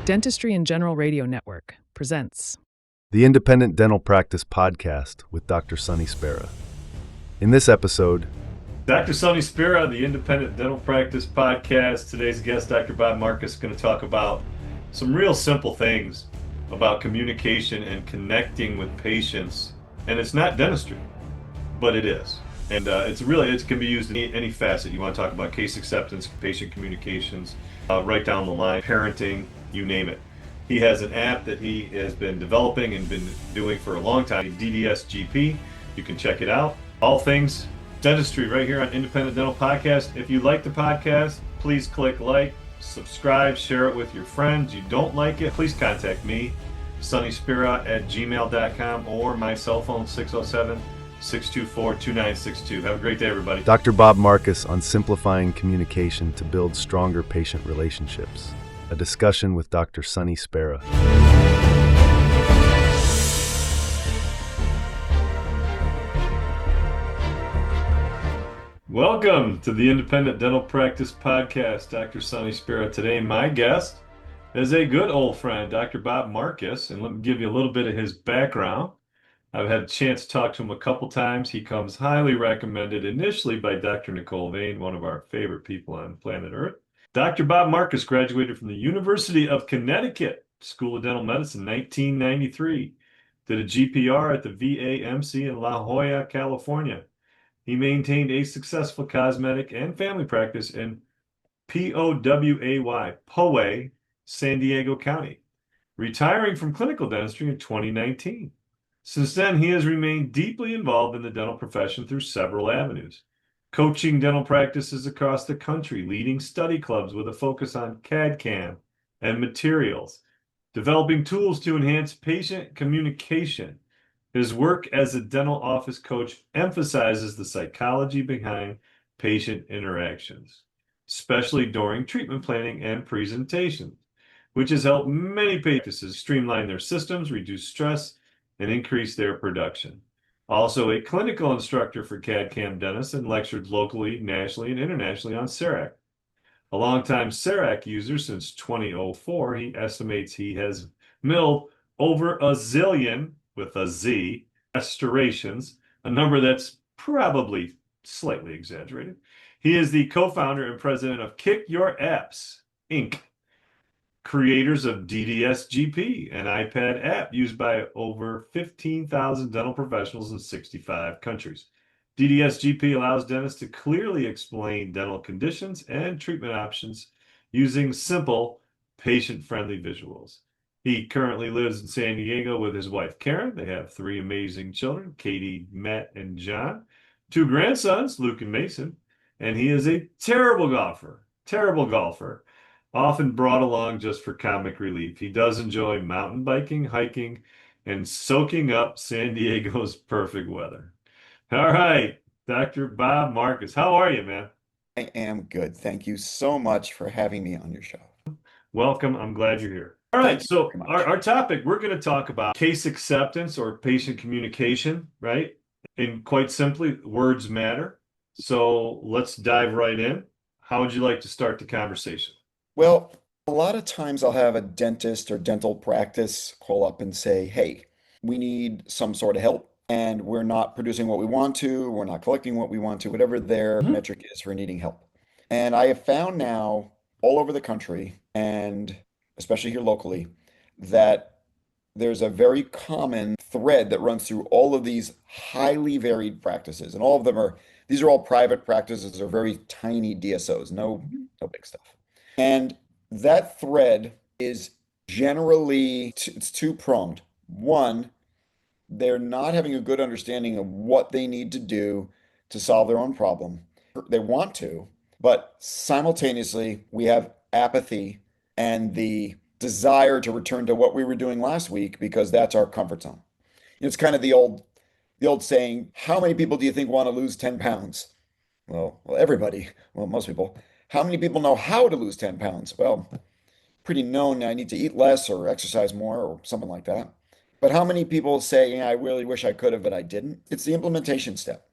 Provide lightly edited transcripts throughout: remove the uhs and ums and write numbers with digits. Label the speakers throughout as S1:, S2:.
S1: Dentistry and General Radio Network presents
S2: the Independent Dental Practice Podcast with Dr. Sonny Spera. In this episode,
S3: Dr. Sonny Spera, the Independent Dental Practice Podcast. Today's guest, Dr. Bob Marcus, is going to talk about some real simple things about communication and connecting with patients. And it's not dentistry, but it is. And it can be used in any facet. You want to talk about case acceptance, patient communications, right down the line, parenting, you name it. He has an app that he has been developing and been doing for a long time, DDSGP. You can check it out. All things dentistry right here on Independent Dental Podcast. If you like the podcast, please click like, subscribe, share it with your friends. You don't like it, please contact me, sonnyspera@gmail.com, or my cell phone, 607-624-2962. Have a great day, everybody.
S2: Dr. Bob Marcus on simplifying communication to build stronger patient relationships. A discussion with Dr. Sonny Spera.
S3: Welcome to the Independent Dental Practice Podcast. Dr. Sonny Spera. Today, my guest is a good old friend, Dr. Bob Marcus, and let me give you a little bit of his background. I've had a chance to talk to him a couple times. He comes highly recommended initially by Dr. Nicole Vane, one of our favorite people on planet Earth. Dr. Bob Marcus graduated from the University of Connecticut School of Dental Medicine in 1993. Did a GPR at the VAMC in La Jolla, California. He maintained a successful cosmetic and family practice in Poway, San Diego County, retiring from clinical dentistry in 2019. Since then, he has remained deeply involved in the dental profession through several avenues, coaching dental practices across the country, leading study clubs with a focus on CAD/CAM and materials, developing tools to enhance patient communication. His work as a dental office coach emphasizes the psychology behind patient interactions, especially during treatment planning and presentation, which has helped many practices streamline their systems, reduce stress, and increase their production. Also a clinical instructor for CAD/CAM dentists and lectured locally, nationally, and internationally on CEREC. A longtime CEREC user since 2004, he estimates he has milled over a zillion, with a Z, restorations, a number that's probably slightly exaggerated. He is the co-founder and president of Kick Your Apps, Inc., creators of DDSGP, an iPad app used by over 15,000 dental professionals in 65 countries. DDSGP allows dentists to clearly explain dental conditions and treatment options using simple, patient-friendly visuals. He currently lives in San Diego with his wife, Karen. They have 3 amazing children, Katie, Matt, and John, 2 grandsons, Luke and Mason, and he is a terrible golfer, often brought along just for comic relief. He does enjoy mountain biking, hiking, and soaking up San Diego's perfect weather. All right, Dr. Bob Marcus, how are you, man?
S4: I am good. Thank you so much for having me on your show.
S3: Welcome. I'm glad you're here. All right, so our topic, we're going to talk about case acceptance or patient communication, right? And quite simply, words matter. So let's dive right in. How would you like to start the conversation?
S4: Well, a lot of times I'll have a dentist or dental practice call up and say, hey, we need some sort of help, and we're not producing what we want to, we're not collecting what we want to, whatever their metric is for needing help. And I have found now all over the country, and especially here locally, that there's a very common thread that runs through all of these highly varied practices. And all of them these are all private practices or very tiny DSOs, no big stuff. And that thread is generally, it's two-pronged. One, they're not having a good understanding of what they need to do to solve their own problem. They want to, but simultaneously, we have apathy and the desire to return to what we were doing last week because that's our comfort zone. It's kind of the old saying, how many people do you think want to lose 10 pounds? Well, everybody. Well, most people. How many people know how to lose 10 pounds? Well, pretty known I need to eat less or exercise more or something like that. But how many people say, I really wish I could have, but I didn't? It's the implementation step.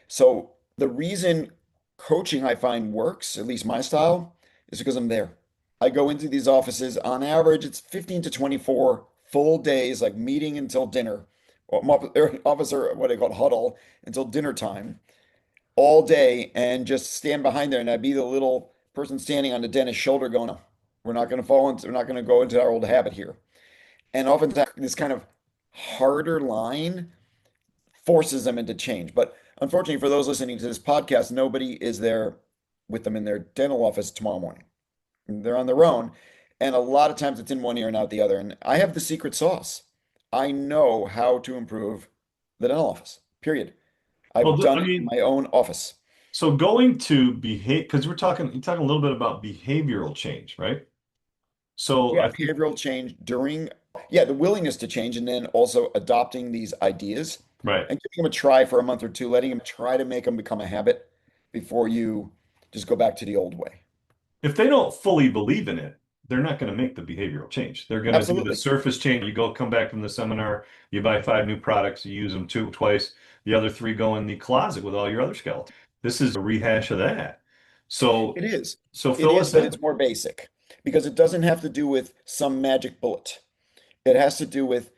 S4: So the reason coaching I find works, at least my style, is because I'm there. I go into these offices. On average, it's 15 to 24 full days, like meeting until dinner, or officer, what they call huddle, until dinner time, all day, and just stand behind there. And I'd be the little person standing on the dentist's shoulder going, "No, we're not going to fall into, we're not going to go into our old habit here." And oftentimes, this kind of harder line forces them into change. But unfortunately, for those listening to this podcast, nobody is there with them in their dental office tomorrow morning. They're on their own. And a lot of times it's in one ear and out the other. And I have the secret sauce. I know how to improve the dental office, period.
S3: Well,
S4: I've done
S3: I
S4: it in
S3: mean,
S4: my own office.
S3: so going to behave, because you're talking a little bit about behavioral change, right? So
S4: Yeah,
S3: I think,
S4: behavioral change during, yeah, the willingness to change, and then also adopting these ideas
S3: right.
S4: and giving them a try for a month or two, letting them try to make them become a habit before you just go back to the old way.
S3: If they don't fully believe in it, they're not going to make the behavioral change. They're going to do the
S4: Absolutely.
S3: surface change. You come back from the seminar, you buy 5 new products, you use them twice. The other 3 go in the closet with all your other skeletons. This is a rehash of that. So,
S4: It is.
S3: so
S4: It
S3: fill
S4: is,
S3: us
S4: but
S3: in.
S4: it's more basic because it doesn't have to do with some magic bullet. It has to do with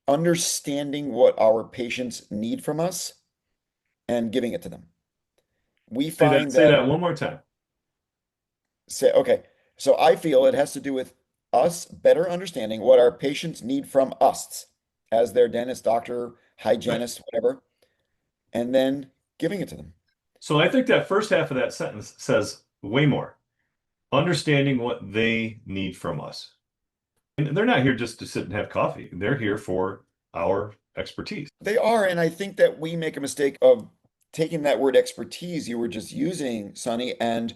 S4: understanding what our patients need from us and giving it to them. We find
S3: Say
S4: that,
S3: that one more time.
S4: say, okay, so I feel it has to do with us better understanding what our patients need from us as their dentist, doctor,
S3: Right.
S4: hygienist, whatever, and then giving it to them.
S3: So I think that first half of that sentence says way more. Understanding what they need from us. And they're not here just to sit and have coffee. They're here for our expertise.
S4: They are, and I think that we make a mistake of taking that word expertise you were just using, Sonny, and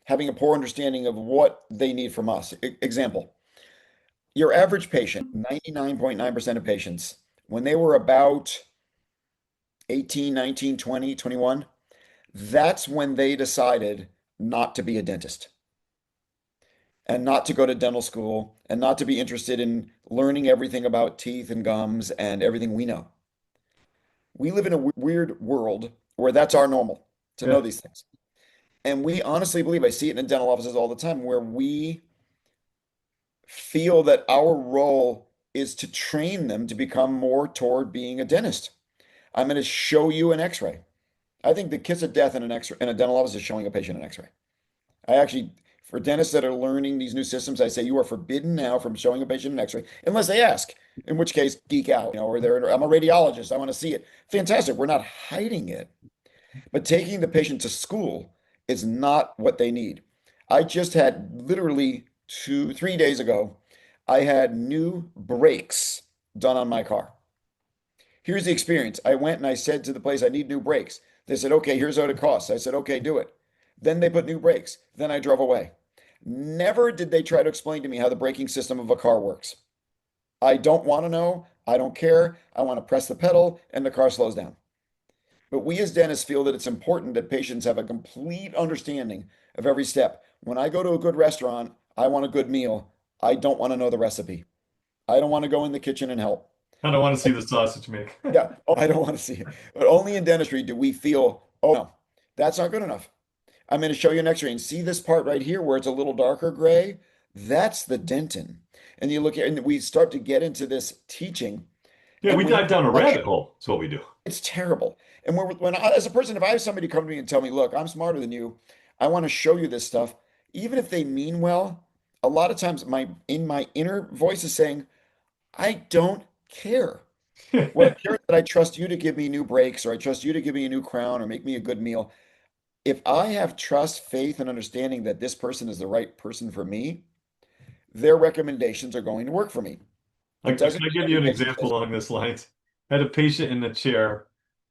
S4: having a poor understanding of what they need from us. Example, your average patient, 99.9% of patients, when they were about 18, 19, 20, 21, that's when they decided not to be a dentist and not to go to dental school and not to be interested in learning everything about teeth and gums and everything we know. We live in a weird world where that's our normal to know
S3: Yeah.
S4: these things. And we honestly believe, I see it in dental offices all the time, where we feel that our role is to train them to become more toward being a dentist. I'm going to show you an x-ray. I think the kiss of death in an x-ray in a dental office is showing a patient an x-ray. I actually, for dentists that are learning these new systems, I say you are forbidden now from showing a patient an x-ray unless they ask, in which case geek out, or I'm a radiologist, I want to see it. Fantastic. We're not hiding it. But taking the patient to school is not what they need. I just had literally 3 days ago, I had new brakes done on my car. Here's the experience. I went and I said to the place, I need new brakes. They said, okay, here's what it costs. I said, okay, do it. Then they put new brakes. Then I drove away. Never did they try to explain to me how the braking system of a car works. I don't want to know. I don't care. I want to press the pedal and the car slows down. But we as dentists feel that it's important that patients have a complete understanding of every step. When I go to a good restaurant, I want a good meal. I don't want to know the recipe. I don't want to go in the kitchen and help.
S3: I don't want to see the sausage make.
S4: Yeah, oh, I don't want to see it. But only in dentistry do we feel, oh, no, that's not good enough. I'm going to show you an x-ray and see this part right here where it's a little darker gray. That's the dentin. And you look at, and we start to get into this teaching.
S3: Yeah,
S4: And
S3: we
S4: when
S3: dive down a
S4: you
S3: rabbit hole. That's what we do.
S4: it's terrible. And as a person, if I have somebody come to me and tell me, look, I'm smarter than you, I want to show you this stuff, even if they mean well, a lot of times my inner voice is saying, I don't care. What I care is that I trust you to give me new brakes, or I trust you to give me a new crown or make me a good meal. If I have trust, faith, and understanding that this person is the right person for me, their recommendations are going to work for me. It
S3: Can
S4: doesn't
S3: I
S4: mean
S3: give you
S4: every
S3: an
S4: patient
S3: example
S4: says,
S3: along this lines? I had a patient in the chair,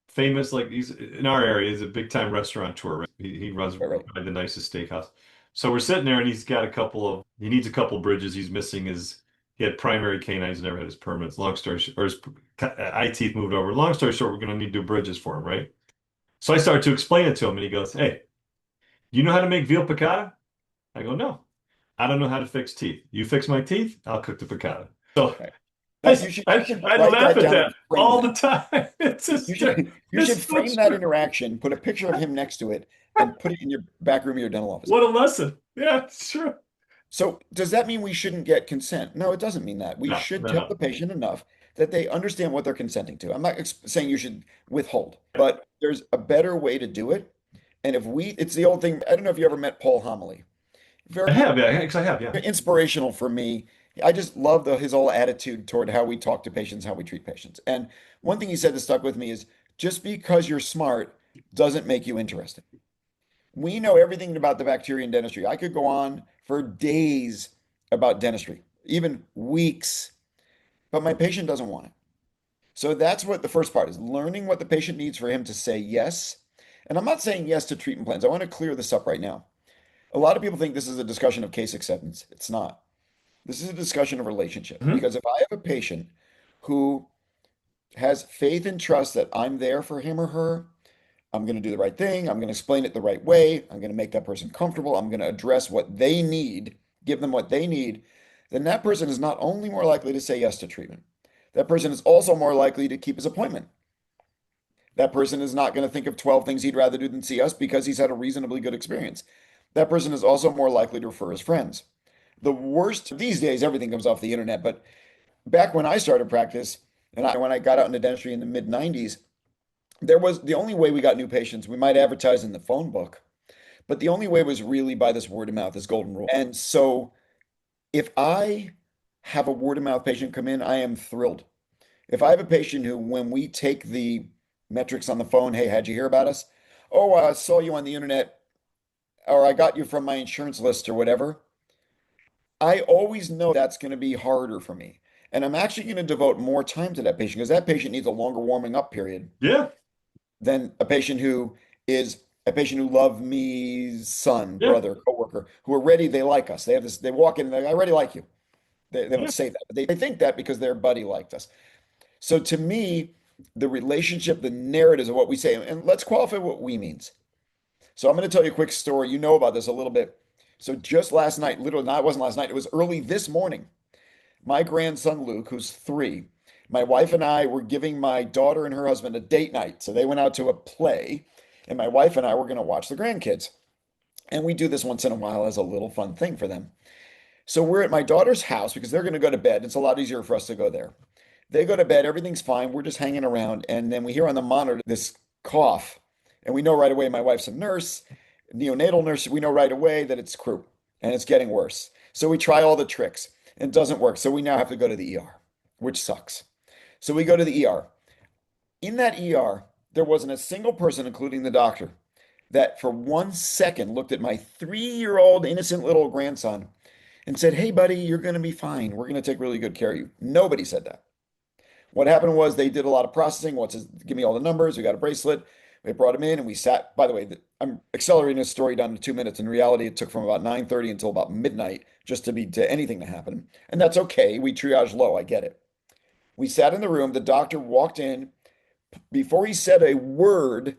S3: famous, like he's in our area, he's a big time restaurateur. Right? He runs
S4: right, right,
S3: probably the nicest steakhouse. So we're sitting there and he needs a couple bridges. He had primary canines, never had his permanents. Long story short, or his eye teeth moved over. Long story short, we're going to need to do bridges for him, right? So I started to explain it to him and he goes, hey, you know how to make veal piccata? I go, no, I don't know how to fix teeth. You fix my teeth, I'll cook the piccata. So
S4: right.
S3: I,
S4: Now you should
S3: I
S4: write
S3: laugh
S4: that
S3: at
S4: down
S3: that
S4: and frame
S3: all the
S4: that.
S3: time. It's
S4: You
S3: just,
S4: should
S3: it's so
S4: frame that
S3: true.
S4: interaction, put a picture of him next to it, and put it in your back room of your dental office.
S3: What a lesson. Yeah, it's true.
S4: So does that mean we shouldn't get consent? No, it doesn't mean that. We
S3: No,
S4: should
S3: no,
S4: tell
S3: no.
S4: the patient enough that they understand what they're consenting to. I'm not saying you should withhold,
S3: Yeah.
S4: but there's a better way to do it. And if we, it's the old thing. I don't know if you ever met Paul Homily.
S3: I
S4: Very
S3: have, yeah, 'cause I have, yeah.
S4: inspirational for me. I just love his whole attitude toward how we talk to patients, how we treat patients. And one thing he said that stuck with me is just because you're smart doesn't make you interesting. We know everything about the bacteria in dentistry. I could go on for days about dentistry, even weeks, but my patient doesn't want it. So that's what the first part is, learning what the patient needs for him to say yes. And I'm not saying yes to treatment plans. I want to clear this up right now. A lot of people think this is a discussion of case acceptance. It's not. This is a discussion of relationship.
S3: Mhm.
S4: Because if I have a patient who has faith and trust that I'm there for him or her, I'm going to do the right thing. I'm going to explain it the right way. I'm going to make that person comfortable. I'm going to address what they need, give them what they need. Then that person is not only more likely to say yes to treatment, that person is also more likely to keep his appointment. That person is not going to think of 12 things he'd rather do than see us because he's had a reasonably good experience. That person is also more likely to refer his friends. The worst these days, everything comes off the internet, but back when I started practice and when I got out into dentistry in the mid 90s, there was the only way we got new patients. We might advertise in the phone book, but the only way was really by this word of mouth, this golden rule. And so if I have a word of mouth patient come in, I am thrilled. If I have a patient who, when we take the metrics on the phone, hey, how'd you hear about us? Oh, I saw you on the internet, or I got you from my insurance list or whatever. I always know that's going to be harder for me. And I'm actually going to devote more time to that patient because that patient needs a longer warming up period
S3: Yeah,
S4: than a patient who is a patient who loved me's son,
S3: yeah,
S4: brother, coworker, who are ready, they like us. They have this, they walk in and they I already like you. They don't
S3: yeah.
S4: say that, but they think that because their buddy liked us. So to me, the relationship, the narratives of what we say, and let's qualify what we means. So I'm going to tell you a quick story. You know about this a little bit. So just last night, literally, not it wasn't last night, it was early this morning. My grandson Luke, who's 3, my wife and I were giving my daughter and her husband a date night. So they went out to a play, and my wife and I were going to watch the grandkids. And we do this once in a while as a little fun thing for them. So we're at my daughter's house because they're going to go to bed. It's a lot easier for us to go there. They go to bed, everything's fine. We're just hanging around. And then we hear on the monitor this cough. And we know right away, my wife's a nurse, neonatal nurse. We know right away that it's croup and it's getting worse. So we try all the tricks and it doesn't work. So we now have to go to the ER, which sucks. So we go to the ER. In that ER, there wasn't a single person, including the doctor, that for 1 second looked at my 3-year-old innocent little grandson and said, hey, buddy, you're going to be fine. We're going to take really good care of you. Nobody said that. What happened was they did a lot of processing. Give me all the numbers. We got a bracelet. They brought him in and we sat. By the way, I'm accelerating this story down to 2 minutes. In reality, it took from about 9:30 until about midnight just to anything to happen. And that's okay. We triage low. I get it. We sat in the room. The doctor walked in. Before he said a word,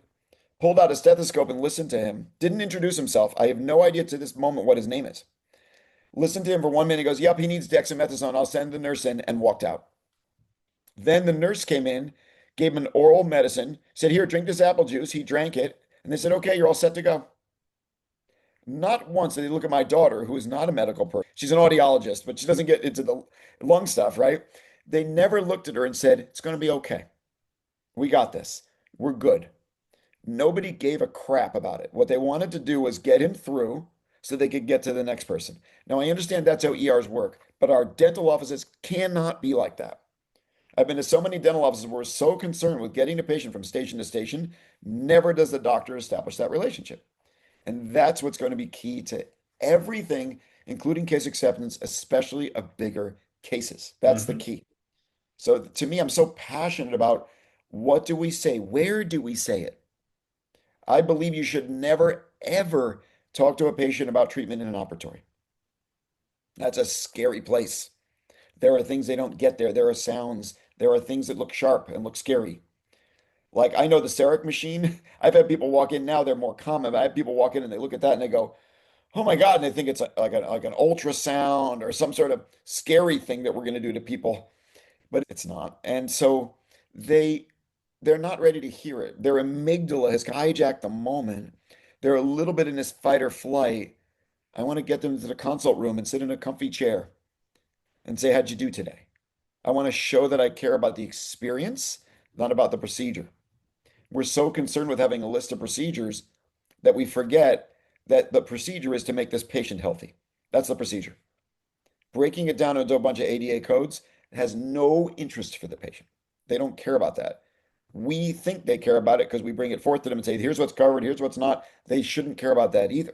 S4: pulled out a stethoscope and listened to him. Didn't introduce himself. I have no idea to this moment what his name is. Listened to him for 1 minute. He goes, yep, he needs dexamethasone. I'll send the nurse in, and walked out. Then the nurse came in, gave him an oral medicine, said, here, drink this apple juice. He drank it. And they said, okay, you're all set to go. Not once did they look at my daughter, who is not a medical person. She's an audiologist, but she doesn't get into the lung stuff, right? They never looked at her and said, it's going to be okay. We got this. We're good. Nobody gave a crap about it. What they wanted to do was get him through so they could get to the next person. Now, I understand that's how ERs work, but our dental offices cannot be like that. I've been to so many dental offices where we're so concerned with getting a patient from station to station, never does the doctor establish that relationship. And that's what's going to be key to everything, including case acceptance, especially of bigger cases. That's the
S3: Hmm.
S4: key. So to me, I'm so passionate about what do we say? Where do we say it? I believe you should never, ever talk to a patient about treatment in an operatory. That's a scary place. There are things they don't get there. There are sounds. There are things that look sharp and look scary. Like I know the CEREC machine. I've had people walk in now, they're more common, but I have people walk in and they look at that and they go, oh my God, and they think it's like an ultrasound or some sort of scary thing that we're going to do to people, but it's not. And so they they're not ready to hear it. Their amygdala has hijacked the moment. They're a little bit in this fight or flight. I want to get them into the consult room and sit in a comfy chair and say, how'd you do today? I want to show that I care about the experience, not about the procedure. We're so concerned with having a list of procedures that we forget that the procedure is to make this patient healthy. That's the procedure. Breaking it down into a bunch of ADA codes has no interest for the patient. They don't care about that. We think they care about it because we bring it forth to them and say, here's what's covered, here's what's not. They shouldn't care about that either.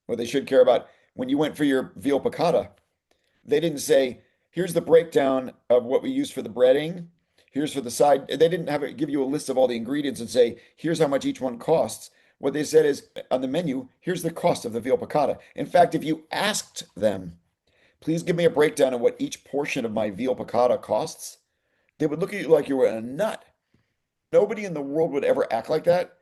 S4: What they should care about when you went for your veal piccata, they didn't say, here's the breakdown of what we use for the breading. Here's for the side. They didn't have it give you a list of all the ingredients and say, here's how much each one costs. What they said is on the menu, here's the cost of the veal piccata. In fact, if you asked them, please give me a breakdown of what each portion of my veal piccata costs, they would look at you like you were a nut. Nobody in the world would ever act like that.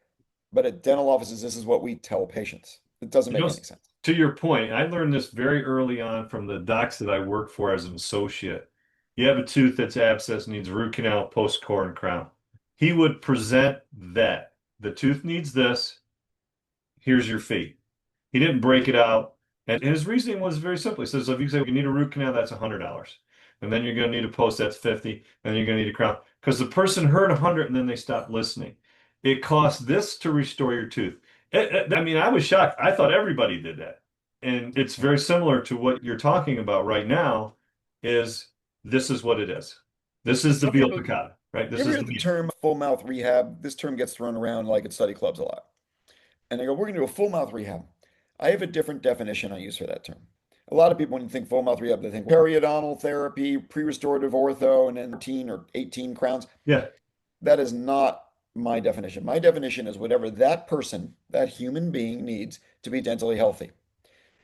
S4: But at dental offices, this is what we tell patients. It doesn't
S3: You
S4: make
S3: know,
S4: any sense.
S3: to your point, I learned this very early on from the docs that I worked for as an associate. You have a tooth that's abscessed, needs root canal, post-core, and crown. He would present that. The tooth needs this. Here's your fee. He didn't break it out. And his reasoning was very simple. He says, if you say you need a root canal, that's $100. And then you're going to need a post, that's 50. And then you're going to need a crown. Because the person heard 100 and then they stopped listening. It costs this to restore your tooth. I mean, I was shocked. I thought everybody did that. And it's very similar to what you're talking about right now is this is what it is. This is the
S4: Some
S3: veal
S4: people,
S3: piccata, right?
S4: you
S3: This
S4: ever
S3: is
S4: hear
S3: the
S4: the
S3: meat.
S4: term full mouth rehab? This term gets thrown around like at study clubs a lot. And they go, we're going to do a full mouth rehab. I have a different definition I use for that term. A lot of people, when you think full mouth rehab, they think periodontal therapy, pre-restorative ortho, and then 13 or 18 crowns.
S3: Yeah.
S4: That is not my definition. My definition is whatever that person, that human being needs to be dentally healthy.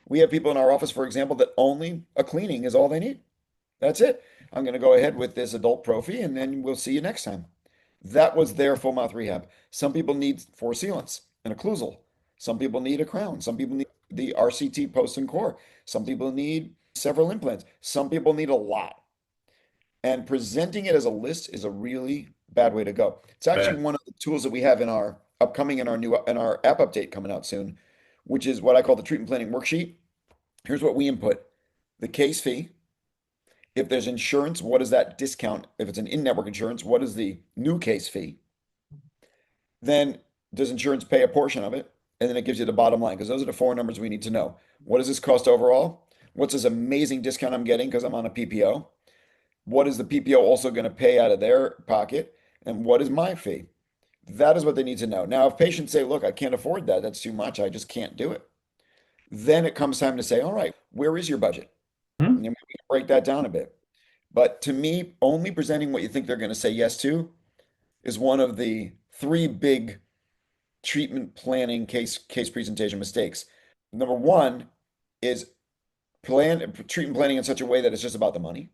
S4: We have people in our office, for example, that only a cleaning is all they need. That's it. I'm going to go ahead with this adult prophy and then we'll see you next time. That was their full mouth rehab. Some people need four sealants and occlusal. Some people need a crown. Some people need the RCT post and core. Some people need several implants. Some people need a lot. And presenting it as a list is a really bad way to go. It's actually
S3: Bad.
S4: one of the tools that we have in our upcoming in our app update coming out soon, which is what I call the treatment planning worksheet. Here's what we input: the case fee. If there's insurance, what is that discount? If it's an in-network insurance, what is the new case fee? Then does insurance pay a portion of it? And then it gives you the bottom line because those are the four numbers we need to know. What does this cost overall? What's this amazing discount I'm getting because I'm on a PPO? What is the PPO also going to pay out of their pocket? And what is my fee? That is what they need to know. Now, if patients say, look, I can't afford that, that's too much, I just can't do it. Then it comes time to say, all right, where is your budget?
S3: Hmm?
S4: And then we can break that down a bit. But to me, only presenting what you think they're going to say yes to is one of the three big treatment planning case presentation mistakes. Number one is treatment planning in such a way that it's just about the money.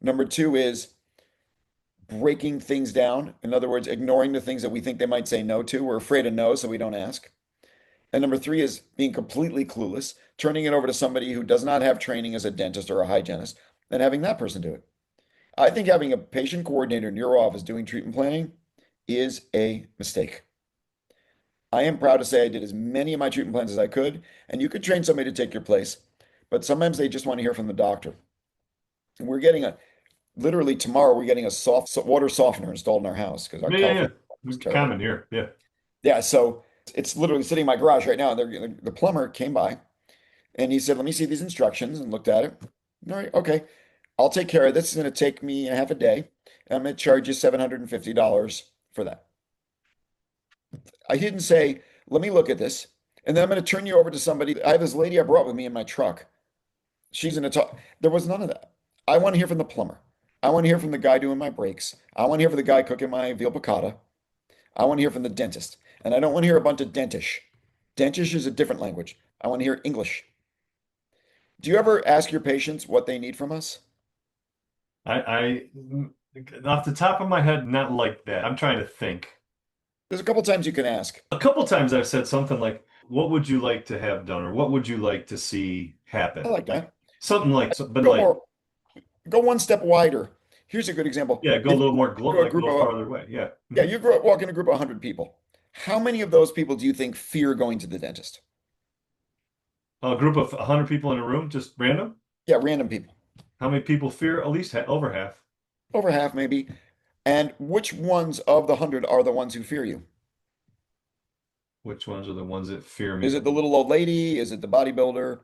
S4: Number two is breaking things down. In other words, ignoring the things that we think they might say no to. We're afraid of no, so we don't ask. And number three is being completely clueless, turning it over to somebody who does not have training as a dentist or a hygienist, and having that person do it. I think having a patient coordinator in your office doing treatment planning is a mistake. I am proud to say I did as many of my treatment plans as I could, and you could train somebody to take your place, but sometimes they just want to hear from the doctor. And we're getting literally tomorrow, we're getting a water softener installed in our house because our
S3: Yeah, yeah, yeah.
S4: California is
S3: It's
S4: terrible.
S3: common here. Yeah.
S4: Yeah, so it's literally sitting in my garage right now. The plumber came by and he said, let me see these instructions, and looked at it. All right, okay. I'll take care of this. It's going to take me a half a day. I'm going to charge you $750 for that. I didn't say, let me look at this. And then I'm going to turn you over to somebody. I have this lady I brought with me in my truck. She's going to talk. There was none of that. I want to hear from the plumber. I want to hear from the guy doing my brakes. I want to hear from the guy cooking my veal piccata. I want to hear from the dentist. And I don't want to hear a bunch of dentish. Dentish is a different language. I want to hear English. Do you ever ask your patients what they need from us?
S3: I off the top of my head, not like that. I'm trying to think.
S4: There's a couple times you can ask.
S3: A couple times I've said something like, "What would you like to have done?" or "What would you like to see
S4: I
S3: happen?"
S4: like
S3: Like
S4: that.
S3: something like, but
S4: Go
S3: like,
S4: more, go one step wider. Here's a good example.
S3: yeah, go a
S4: If
S3: little
S4: you
S3: more
S4: walk into a
S3: like a
S4: group
S3: little
S4: of,
S3: farther away. Yeah.
S4: yeah, you walk in a group of 100 people. How many of those people do you think fear going to the dentist?
S3: A group of 100 people in a room, just random?
S4: Yeah, random people.
S3: How many people fear? At least over half.
S4: Over half, maybe. And which ones of the 100 are the ones who fear you?
S3: Which ones are the ones that fear
S4: Is
S3: me?
S4: it the little old lady? Is it the bodybuilder?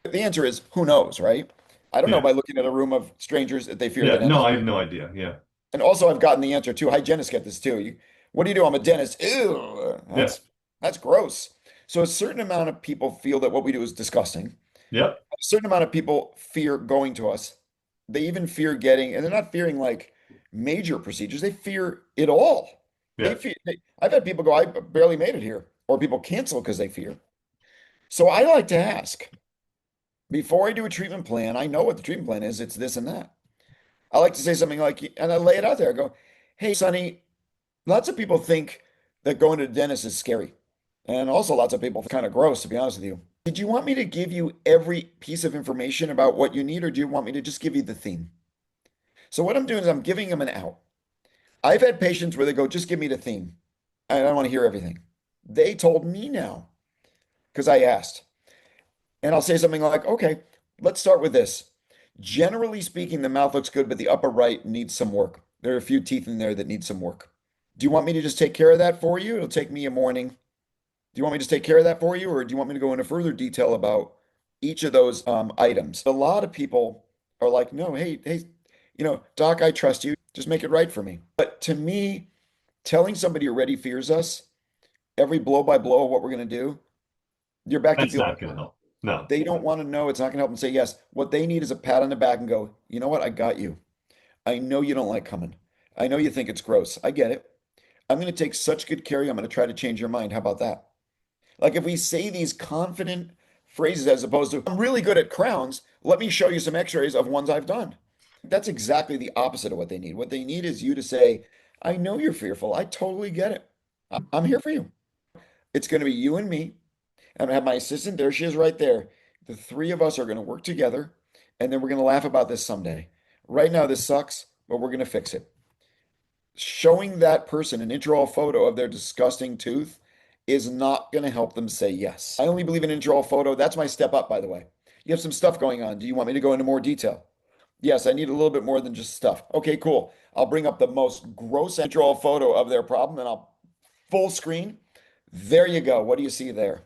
S4: The answer is who knows, right? I don't know
S3: Yeah.
S4: by looking at a room of strangers that they fear the
S3: Yeah. No,
S4: dentist.
S3: I have no idea. Yeah.
S4: And also, I've gotten the answer too. Hygienists get this too. What do you do? I'm a dentist. Ew,
S3: Yeah.
S4: that's gross. So a certain amount of people feel that what we do is disgusting.
S3: Yep.
S4: A certain amount of people fear going to us. They even fear getting, and they're not fearing like major procedures. They fear it all.
S3: Yeah.
S4: I've had people go, I barely made it here, or people cancel because they fear. So I like to ask before I do a treatment plan. I know what the treatment plan is. It's this and that. I like to say something like, and I lay it out there. I go, hey, Sonny, lots of people think that going to the dentist is scary. And also lots of people kind of gross, to be honest with you. Did you want me to give you every piece of information about what you need, or do you want me to just give you the theme? So what I'm doing is I'm giving them an out. I've had patients where they go, just give me the theme. I don't want to hear everything. They told me now because I asked. And I'll say something like, okay, let's start with this. Generally speaking, the mouth looks good, but the upper right needs some work. There are a few teeth in there that need some work. Do you want me to just take care of that for you? It'll take me a morning. Do you want me to just take care of that for you, or do you want me to go into further detail about each of those items? A lot of people are like, no, hey, doc, I trust you. Just make it right for me. But to me, telling somebody already fears us, every blow by blow of what we're going to do, you're back to
S3: That's
S4: feeling
S3: not going to help. No.
S4: they don't want to know. It's not going to help them say yes. What they need is a pat on the back and go, you know what? I got you. I know you don't like coming. I know you think it's gross. I get it. I'm going to take such good care of you. I'm going to try to change your mind. How about that? Like if we say these confident phrases as opposed to, I'm really good at crowns. Let me show you some x-rays of ones I've done. That's exactly the opposite of what they need. What they need is you to say, I know you're fearful. I totally get it. I'm here for you. It's going to be you and me. I'm gonna have my assistant. There she is right there. The three of us are going to work together and then we're going to laugh about this someday. Right now, this sucks, but we're going to fix it. Showing that person an intraoral photo of their disgusting tooth is not going to help them say yes. I only believe in intraoral photo. That's my step up, by the way. You have some stuff going on. Do you want me to go into more detail? Yes, I need a little bit more than just stuff. Okay, cool. I'll bring up the most gross intraoral photo of their problem and I'll full screen. There you go. What do you see there?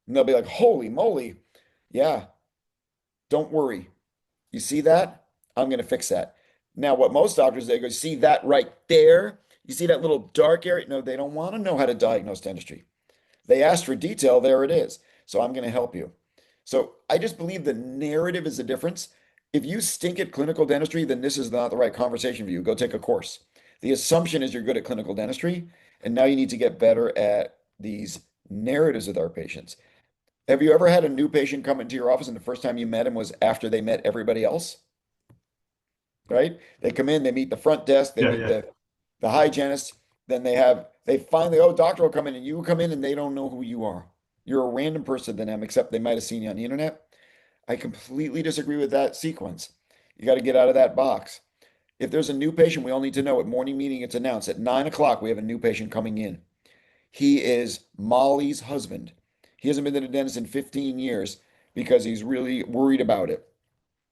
S4: And they'll be like, holy moly. Yeah, don't worry. You see that? I'm going to fix that. Now, what most doctors, they go, see that right there? You see that little dark area? No, they don't want to know how to diagnose dentistry. They asked for detail, there it is. So I'm going to help you. So I just believe the narrative is the difference. If you stink at clinical dentistry, then this is not the right conversation for you. Go take a course. The assumption is you're good at clinical dentistry, and now you need to get better at these narratives with our patients. Have you ever had a new patient come into your office and the first time you met him was after they met everybody else? Right? They come in, they meet the front desk, they
S3: Yeah.
S4: meet
S3: Yeah.
S4: the hygienist, then they finally, doctor will come in and you come in and they don't know who you are. You're a random person to them, except they might have seen you on the internet. I completely disagree with that sequence. You got to get out of that box. If there's a new patient, we all need to know at morning meeting, it's announced at 9 o'clock, we have a new patient coming in. He is Molly's husband. He hasn't been to the dentist in 15 years because he's really worried about it.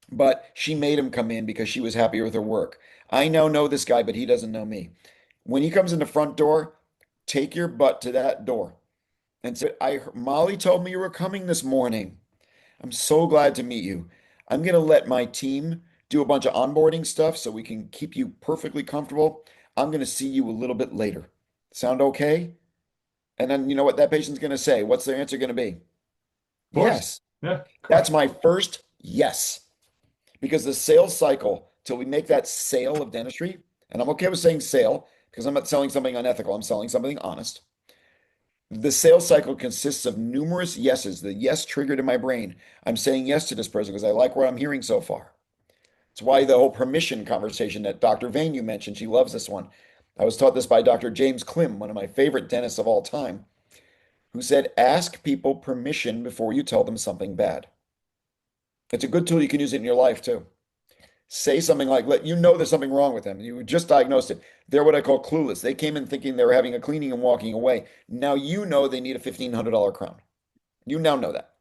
S4: But she made him come in because she was happy with her work. I now know this guy, but he doesn't know me. When he comes in the front door, take your butt to that door and say, Molly told me you were coming this morning. I'm so glad to meet you. I'm going to let my team do a bunch of onboarding stuff so we can keep you perfectly comfortable. I'm going to see you a little bit later. Sound okay? And then you know what that patient's going to say? What's their answer going to be?
S3: Of course.
S4: Yes.
S3: Yeah.
S4: That's my first yes. Because the sales cycle till we make that sale of dentistry, and I'm okay with saying sale because I'm not selling something unethical, I'm selling something honest. The sales cycle consists of numerous yeses. The yes triggered in my brain. I'm saying yes to this person because I like what I'm hearing so far. It's why the whole permission conversation that Dr. Vane you mentioned, she loves this one. I was taught this by Dr. James Klim, one of my favorite dentists of all time, who said, ask people permission before you tell them something bad. It's a good tool. You can use it in your life too. Say something like, let you know there's something wrong with them. You just diagnosed it. They're what I call clueless. They came in thinking they were having a cleaning and walking away. Now you know they need a $1,500 crown. You now know that.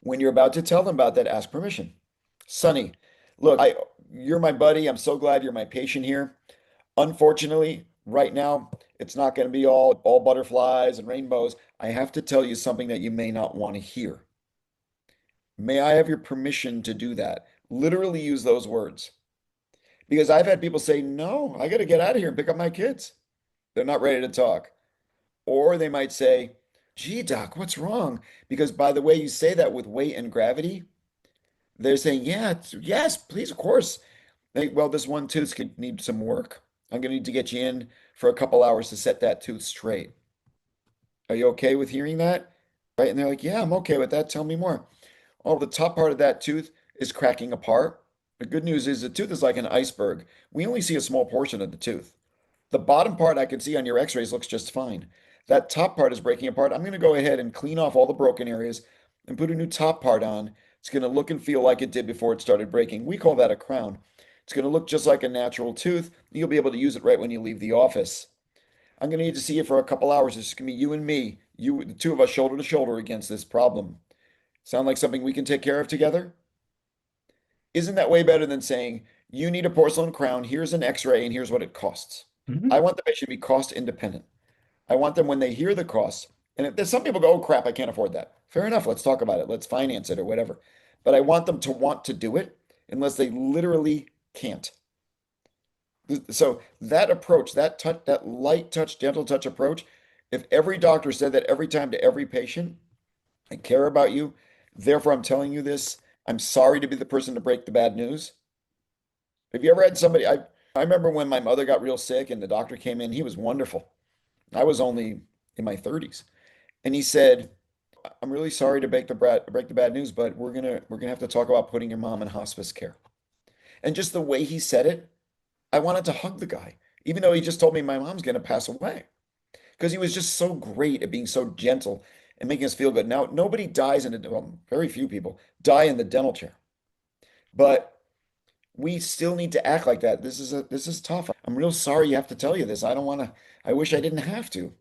S4: When you're about to tell them about that, ask permission. Sonny, look, you're my buddy. I'm so glad you're my patient here. Unfortunately, right now, it's not going to be all butterflies and rainbows. I have to tell you something that you may not want to hear. May I have your permission to do that? Literally use those words. Because I've had people say, no, I got to get out of here and pick up my kids. They're not ready to talk. Or they might say, gee, doc, what's wrong? Because by the way you say that with weight and gravity, they're saying, yeah, yes, please, of course. Well, this one tooth could need some work. I'm going to need to get you in for a couple hours to set that tooth straight. Are you okay with hearing that? Right? And they're like, yeah, I'm okay with that. Tell me more. Oh, the top part of that tooth is cracking apart. The good news is the tooth is like an iceberg. We only see a small portion of the tooth. The bottom part I can see on your x-rays looks just fine. That top part is breaking apart. I'm going to go ahead and clean off all the broken areas and put a new top part on. It's going to look and feel like it did before it started breaking. We call that a crown. It's going to look just like a natural tooth. You'll be able to use it right when you leave the office. I'm going to need to see you for a couple hours. It's going to be you and me, the two of us shoulder to shoulder against this problem. Sound like something we can take care of together? Isn't that way better than saying, you need a porcelain crown, here's an x-ray, and here's what it costs? I want the patient to be cost independent. I want them when they hear the costs, and if there's some people go, oh crap, I can't afford that. Fair enough, let's talk about it. Let's finance it or whatever. But I want them to want to do it unless they literally can't. So that approach, that touch, that light touch, gentle touch approach, if every doctor said that every time to every patient, I care about you, therefore I'm telling you this, I'm sorry to be the person to break the bad news. Have you ever had somebody, I remember when my mother got real sick and the doctor came in, he was wonderful. I was only in my 30s. And he said, I'm really sorry to break the bad news, but we're gonna have to talk about putting your mom in hospice care. And just the way he said it, I wanted to hug the guy, even though he just told me my mom's gonna pass away. Because he was just so great at being so gentle and making us feel good. Now, nobody dies well, very few people die in the dental chair. But we still need to act like that. This is tough. I'm real sorry you have to tell you this. I don't want to, I wish I didn't have to.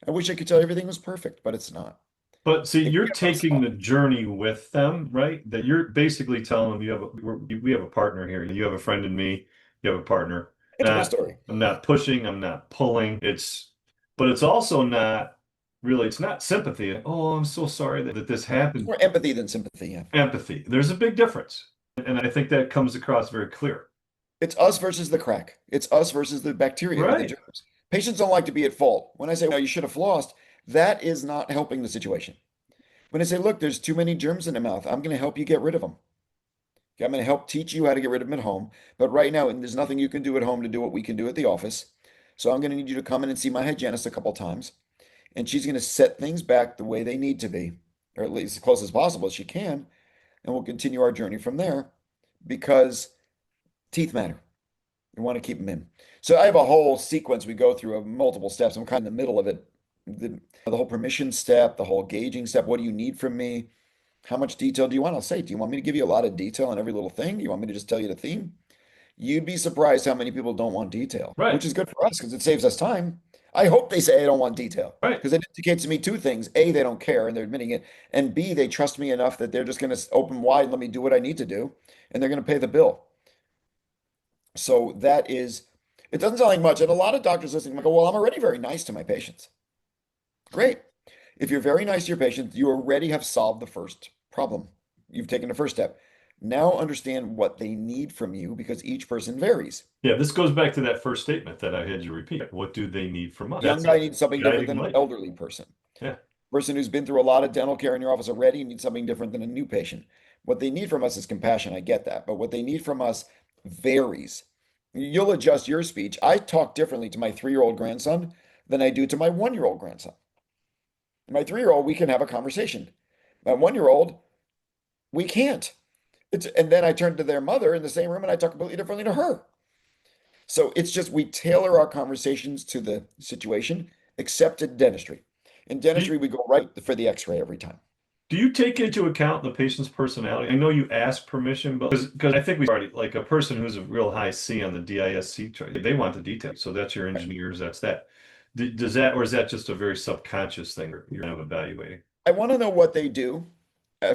S4: I wish I could tell you everything was perfect, but it's not.
S3: But see,
S4: It
S3: you're
S4: gives us
S3: taking
S4: hope.
S3: the journey with them, right? That you're basically telling them we have a partner here. You have a friend in me. You have a partner.
S4: Integral
S3: Not
S4: story.
S3: I'm not pushing. I'm not pulling. But it's also not really. It's not sympathy. Oh, I'm so sorry that this
S4: It's
S3: happened.
S4: more empathy than sympathy. Yeah.
S3: Empathy. There's a big difference, and I think that comes across very clear.
S4: It's us versus the crack. It's us versus the bacteria or the
S3: Right.
S4: germs. Patients don't like to be at fault. When I say, well, you should have flossed, that is not helping the situation. When I say, look, there's too many germs in the mouth, I'm going to help you get rid of them. Okay, I'm going to help teach you how to get rid of them at home. But right now, and there's nothing you can do at home to do what we can do at the office. So I'm going to need you to come in and see my hygienist a couple times. And she's going to set things back the way they need to be, or at least as close as possible as she can. And we'll continue our journey from there because teeth matter. We want to keep them in. So I have a whole sequence we go through of multiple steps. I'm kind of in the middle of it. The whole permission step, the whole gauging step. What do you need from me? How much detail do you want? I'll say, do you want me to give you a lot of detail on every little thing? Do you want me to just tell you the theme? You'd be surprised how many people don't want detail,
S3: Right.
S4: which is good for us because it saves us time. I hope they say I don't want detail
S3: Right.
S4: because it indicates to me two things. A, they don't care and they're admitting it. And B, they trust me enough that they're just going to open wide and let me do what I need to do. And they're going to pay the bill. So that is, it doesn't sound like much. And a lot of doctors listening go, well, I'm already very nice to my patients. Great. If you're very nice to your patients, you already have solved the first problem. You've taken the first step. Now understand what they need from you because each person varies.
S3: Yeah. This goes back to that first statement that I had you repeat. What do they need from us?
S4: Young
S3: That's
S4: guy
S3: a
S4: needs something different
S3: guiding
S4: than an
S3: light.
S4: elderly person.
S3: Yeah.
S4: Person who's been through a lot of dental care in your office already needs something different than a new patient. What they need from us is compassion. I get that. But what they need from us varies. You'll adjust your speech. I talk differently to my 3-year-old grandson than I do to my 1-year-old grandson. My 3-year-old, we can have a conversation. My 1-year-old, we can't. And then I turn to their mother in the same room and I talk completely differently to her. So it's just we tailor our conversations to the situation, except in dentistry. In
S3: Do
S4: dentistry,
S3: you,
S4: we go right for the x-ray every time.
S3: do you take into account the patient's personality? I know you ask permission, but because I think we already like a person who's a real high C on the DISC chart, they want the detail. So that's your engineers, that's that. Does that, or is that just a very subconscious thing you're kind of evaluating?
S4: I want to know what they do,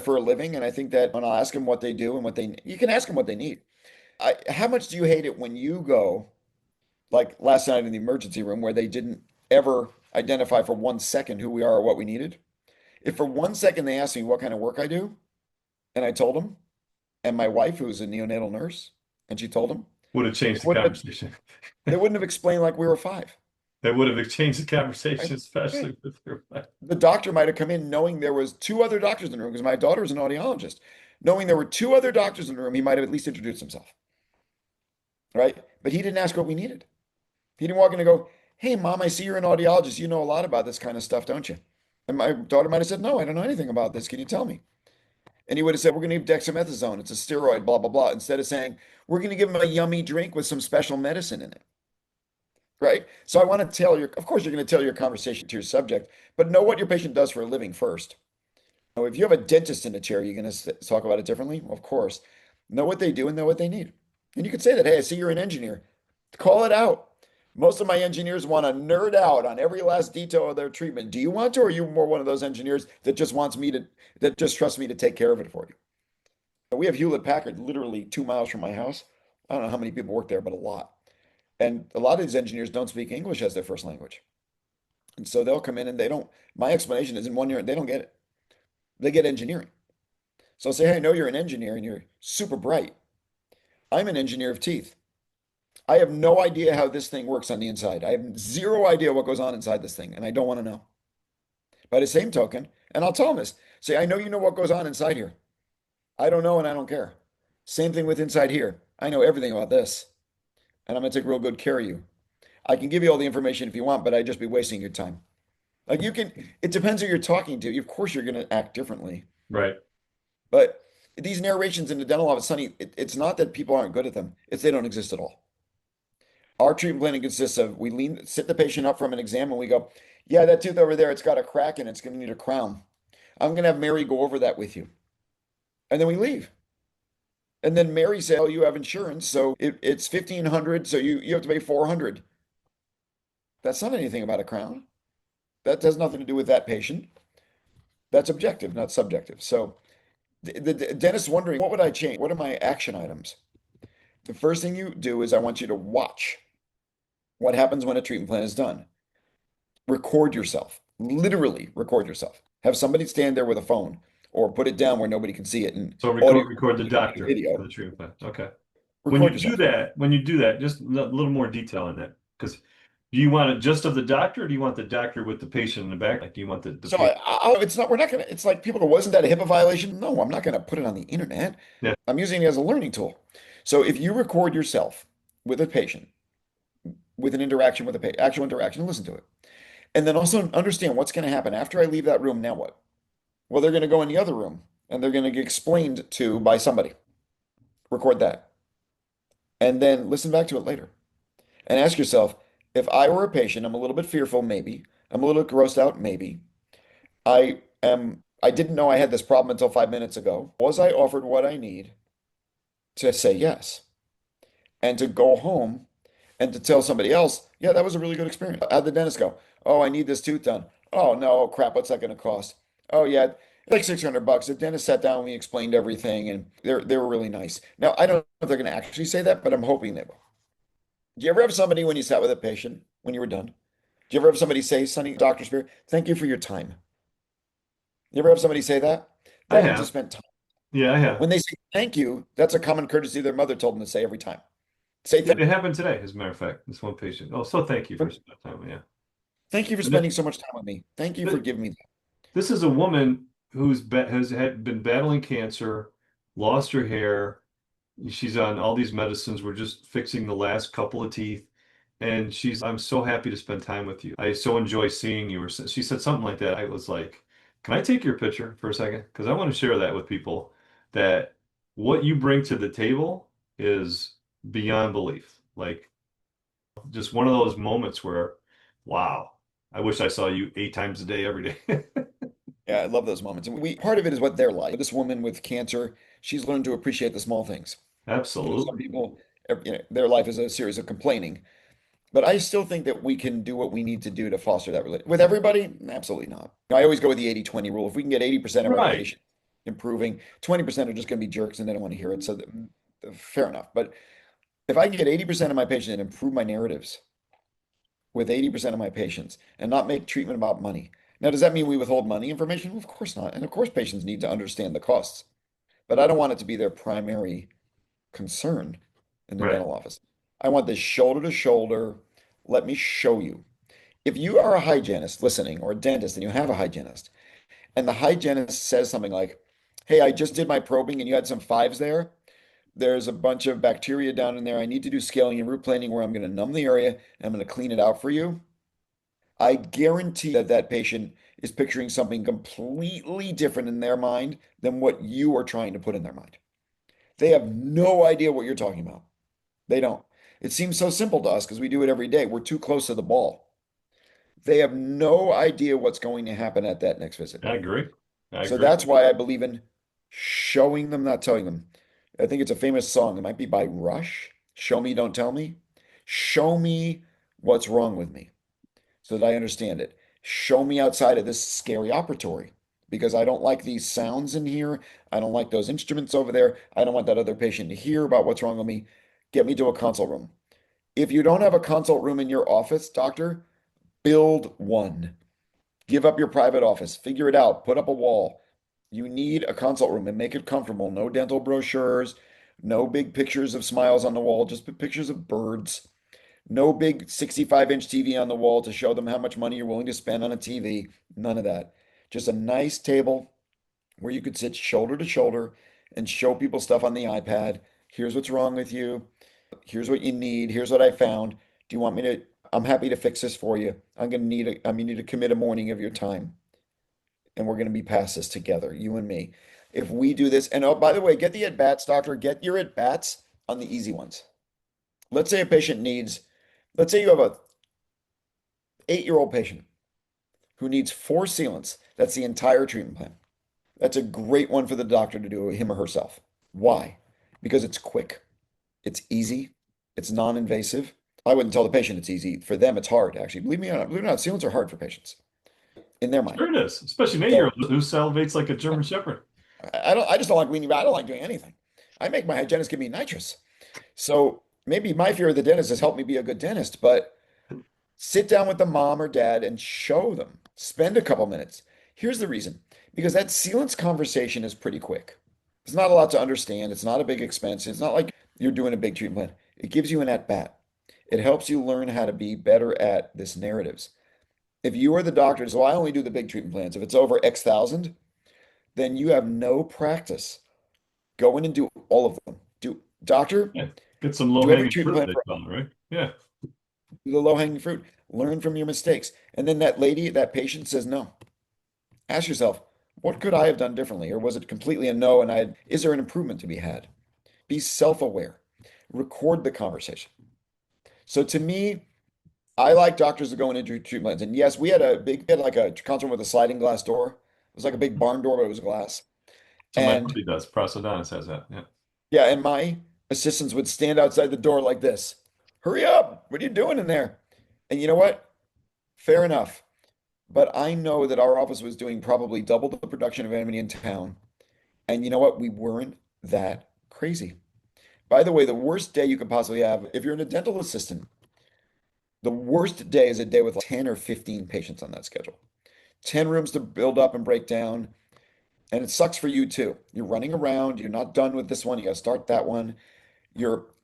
S4: for a living, and I think that when I'll ask them what they do and you can ask them what they need. How much do you hate it when you go, like last night in the emergency room, where they didn't ever identify for 1 second who we are or what we needed? If for 1 second they asked me what kind of work I do, and I told them, and my wife, who's a neonatal nurse, and she told them,
S3: Would have
S4: they
S3: changed the
S4: wouldn't have,
S3: conversation.
S4: they wouldn't have explained like we were five.
S3: They would have changed the conversation,
S4: Right? Yeah.
S3: especially with your wife.
S4: The doctor might have come in knowing there was two other doctors in the room because my daughter's an audiologist. Knowing there were two other doctors in the room, he might have at least introduced himself, right? But he didn't ask what we needed. He didn't walk in and go, "Hey, Mom, I see you're an audiologist. You know a lot about this kind of stuff, don't you?" And my daughter might have said, "No, I don't know anything about this. Can you tell me?" And he would have said, "We're going to give dexamethasone. It's a steroid, blah, blah, blah." Instead of saying, "We're going to give him a yummy drink with some special medicine in it." Right? So I want to of course, you're going to tell your conversation to your subject, but know what your patient does for a living first. Now, if you have a dentist in a chair, you're going to talk about it differently? Well, of course. Know what they do and know what they need. And you could say that, "Hey, I see you're an engineer." Call it out. Most of my engineers want to nerd out on every last detail of their treatment. Do you want to, or are you more one of those engineers that that just trusts me to take care of it for you? We have Hewlett Packard literally 2 miles from my house. I don't know how many people work there, but a lot. And a lot of these engineers don't speak English as their first language. And so they'll come in and my explanation is in 1 year, they don't get it. They get engineering. So I'll say, "Hey, I know you're an engineer and you're super bright. I'm an engineer of teeth. I have no idea how this thing works on the inside. I have zero idea what goes on inside this thing, and I don't want to know." By the same token, and I'll tell them this, say, "I know you know what goes on inside here. I don't know and I don't care. Same thing with inside here. I know everything about this, and I'm going to take real good care of you. I can give you all the information if you want, but I'd just be wasting your time." Like it depends who you're talking to. Of course, you're going to act differently.
S3: Right.
S4: But these narrations in the dental office, Sonny, it's not that people aren't good at them. It's they don't exist at all. Our treatment planning consists of sit the patient up from an exam and we go, "Yeah, that tooth over there, it's got a crack and it's going to need a crown. I'm going to have Mary go over that with you." And then we leave. And then Mary said, "Oh, you have insurance, so it's 1,500, so you have to pay 400. That's not anything about a crown. That has nothing to do with that patient. That's objective, not subjective. So the dentist wondering, what would I change? What are my action items? The first thing you do is I want you to watch what happens when a treatment plan is done. Record yourself, literally record yourself. Have somebody stand there with a phone or put it down where nobody can see it and
S3: So
S4: audio
S3: record the doctor
S4: video.
S3: for the treatment plan. Okay.
S4: Record yourself.
S3: When you do that, just a little more detail in that. Because do you want it just of the doctor, or do you want the doctor with the patient in the back? Like, do you want the
S4: So
S3: patient?
S4: it's not, we're not gonna, it's like people go, "Wasn't that a HIPAA violation?" No, I'm not gonna put it on the internet.
S3: Yeah.
S4: I'm using it as a learning tool. So if you record yourself with a patient, with an interaction with a patient, actual interaction, listen to it. And then also understand what's going to happen after I leave that room. Now what? Well, they're going to go in the other room and they're going to get explained to by somebody. Record that. And then listen back to it later. And ask yourself, if I were a patient, I'm a little bit fearful, maybe. I'm a little grossed out, maybe. I didn't know I had this problem until 5 minutes ago. Was I offered what I need to say yes? And to go home and to tell somebody else, "Yeah, that was a really good experience." How'd the dentist go? "Oh, I need this tooth done." "Oh, no, oh, crap, what's that going to cost?" "Oh, yeah, it's like $600. The dentist sat down and we explained everything and they were really nice." Now, I don't know if they're going to actually say that, but I'm hoping they will. Do you ever have somebody when you sat with a patient, when you were done? Do you ever have somebody say, "Sonny, Dr. Spera, thank you for your time"? You ever have somebody say that?
S3: I
S4: That means you
S3: have.
S4: spent time.
S3: Yeah, I have.
S4: When they say thank you, that's a common courtesy their mother told them to say every time. Say
S3: It happened today, as a matter of fact. This one patient. Oh, so thank you for spending time with me. Yeah.
S4: thank you for spending so much time with me. Thank you for giving me that.
S3: This is a woman has been battling cancer, lost her hair. She's on all these medicines. We're just fixing the last couple of teeth. And "I'm so happy to spend time with you. I so enjoy seeing you." Or she said something like that. I was like, "Can I take your picture for a second? Because I want to share that with people, that what you bring to the table is beyond belief. Like, just one of those moments where, wow, I wish I saw you 8 times a day, every day."
S4: Yeah, I love those moments. And part of it is what they're like. This woman with cancer, she's learned to appreciate the small things. Some
S3: Absolutely.
S4: people, their life is a series of complaining. But I still think that we can do what we need to do to foster that relationship. With everybody? Absolutely not. I always go with the 80-20 rule. If we can get 80% of our
S3: Right.
S4: patients improving. 20% are just going to be jerks and they don't want to hear it. So fair enough. But if I can get 80% of my patients and improve my narratives with 80% of my patients and not make treatment about money. Now, does that mean we withhold money information? Of course not. And of course, patients need to understand the costs, but I don't want it to be their primary concern in the
S3: Right.
S4: dental office. I want this shoulder to shoulder. Let me show you. If you are a hygienist listening or a dentist and you have a hygienist, and the hygienist says something like, hey, I just did my probing and you had some fives there. There's a bunch of bacteria down in there. I need to do scaling and root planing where I'm going to numb the area and I'm going to clean it out for you. I guarantee that that patient is picturing something completely different in their mind than what you are trying to put in their mind. They have no idea what you're talking about. They don't. It seems so simple to us because we do it every day. We're too close to the ball. They have no idea what's going to happen at that next visit.
S3: I agree. I
S4: So
S3: agree.
S4: that's why I believe in showing them, not telling them. I think it's a famous song. It might be by Rush. Show me, don't tell me. Show me what's wrong with me so that I understand it. Show me outside of this scary operatory because I don't like these sounds in here. I don't like those instruments over there. I don't want that other patient to hear about what's wrong with me. Get me to a consult room. If you don't have a consult room in your office, doctor, build one. Give up your private office. Figure it out. Put up a wall. You need a consult room and make it comfortable. No dental brochures, no big pictures of smiles on the wall, just pictures of birds. No big 65-inch TV on the wall to show them how much money you're willing to spend on a TV. None of that. Just a nice table where you could sit shoulder to shoulder and show people stuff on the iPad. Here's what's wrong with you. Here's what you need. Here's what I found. Do you want me to? I'm happy to fix this for you. I'm gonna need to commit a morning of your time, and we're gonna be past this together, you and me. If we do this, and oh, by the way, get the at-bats, doctor. Get your at-bats on the easy ones. Let's say a patient needs, let's say you have a 8-year-old patient who needs 4 sealants. That's the entire treatment plan. That's a great one for the doctor to do, him or herself. Why? Because it's quick, it's easy, it's non-invasive. I wouldn't tell the patient it's easy. For them, it's hard, actually. Believe it or not, sealants are hard for patients in their mind.
S3: Sure it is, especially an 8-year-old
S4: So
S3: who salivates like a German Shepherd.
S4: I just don't like weaning, I don't like doing anything. I make my hygienist give me nitrous. So maybe my fear of the dentist has helped me be a good dentist, but sit down with the mom or dad and show them. Spend a couple minutes. Here's the reason. Because that sealants conversation is pretty quick. It's not a lot to understand. It's not a big expense. It's not like you're doing a big treatment plan. It gives you an at bat. It helps you learn how to be better at this narratives. If you are the doctor, so I only do the big treatment plans. If it's over X thousand, then you have no practice. Go in and do all of them. Do doctor,
S3: Yeah. Get some
S4: do every
S3: low-hanging
S4: treatment
S3: fruit,
S4: plan
S3: they
S4: for
S3: call it, right? Yeah.
S4: the low-hanging fruit. Learn from your mistakes. And then that lady, that patient says no. Ask yourself, what could I have done differently? Or was it completely a no and is there an improvement to be had? Be self-aware. Record the conversation. So to me, I like doctors that go into treatment plans. And yes, we had like a console with a sliding glass door. It was like a big barn door, but it was glass.
S3: So my
S4: And
S3: buddy does. Prosthodontist has that. Yeah.
S4: yeah, and my assistants would stand outside the door like this. Hurry up. What are you doing in there? And you know what? Fair enough. But I know that our office was doing probably double the production of anybody in town. And you know what? We weren't that crazy. By the way, the worst day you could possibly have, if you're in a dental assistant, the worst day is a day with like 10 or 15 patients on that schedule. 10 rooms to build up and break down. And it sucks for you too. You're running around, you're not done with this one, you got to start that one.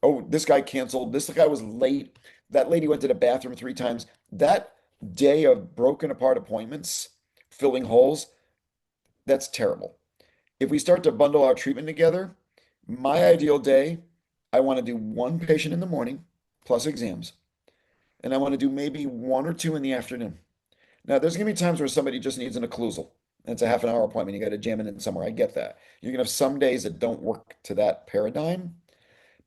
S4: Oh, this guy canceled, this guy was late, that lady went to the bathroom 3 times. That day of broken apart appointments, filling holes, that's terrible. If we start to bundle our treatment together, my ideal day, I want to do one patient in the morning plus exams, and I want to do maybe 1 or 2 in the afternoon. Now, there's going to be times where somebody just needs an occlusal. And it's a half an hour appointment. You got to jam it in somewhere. I get that. You're going to have some days that don't work to that paradigm.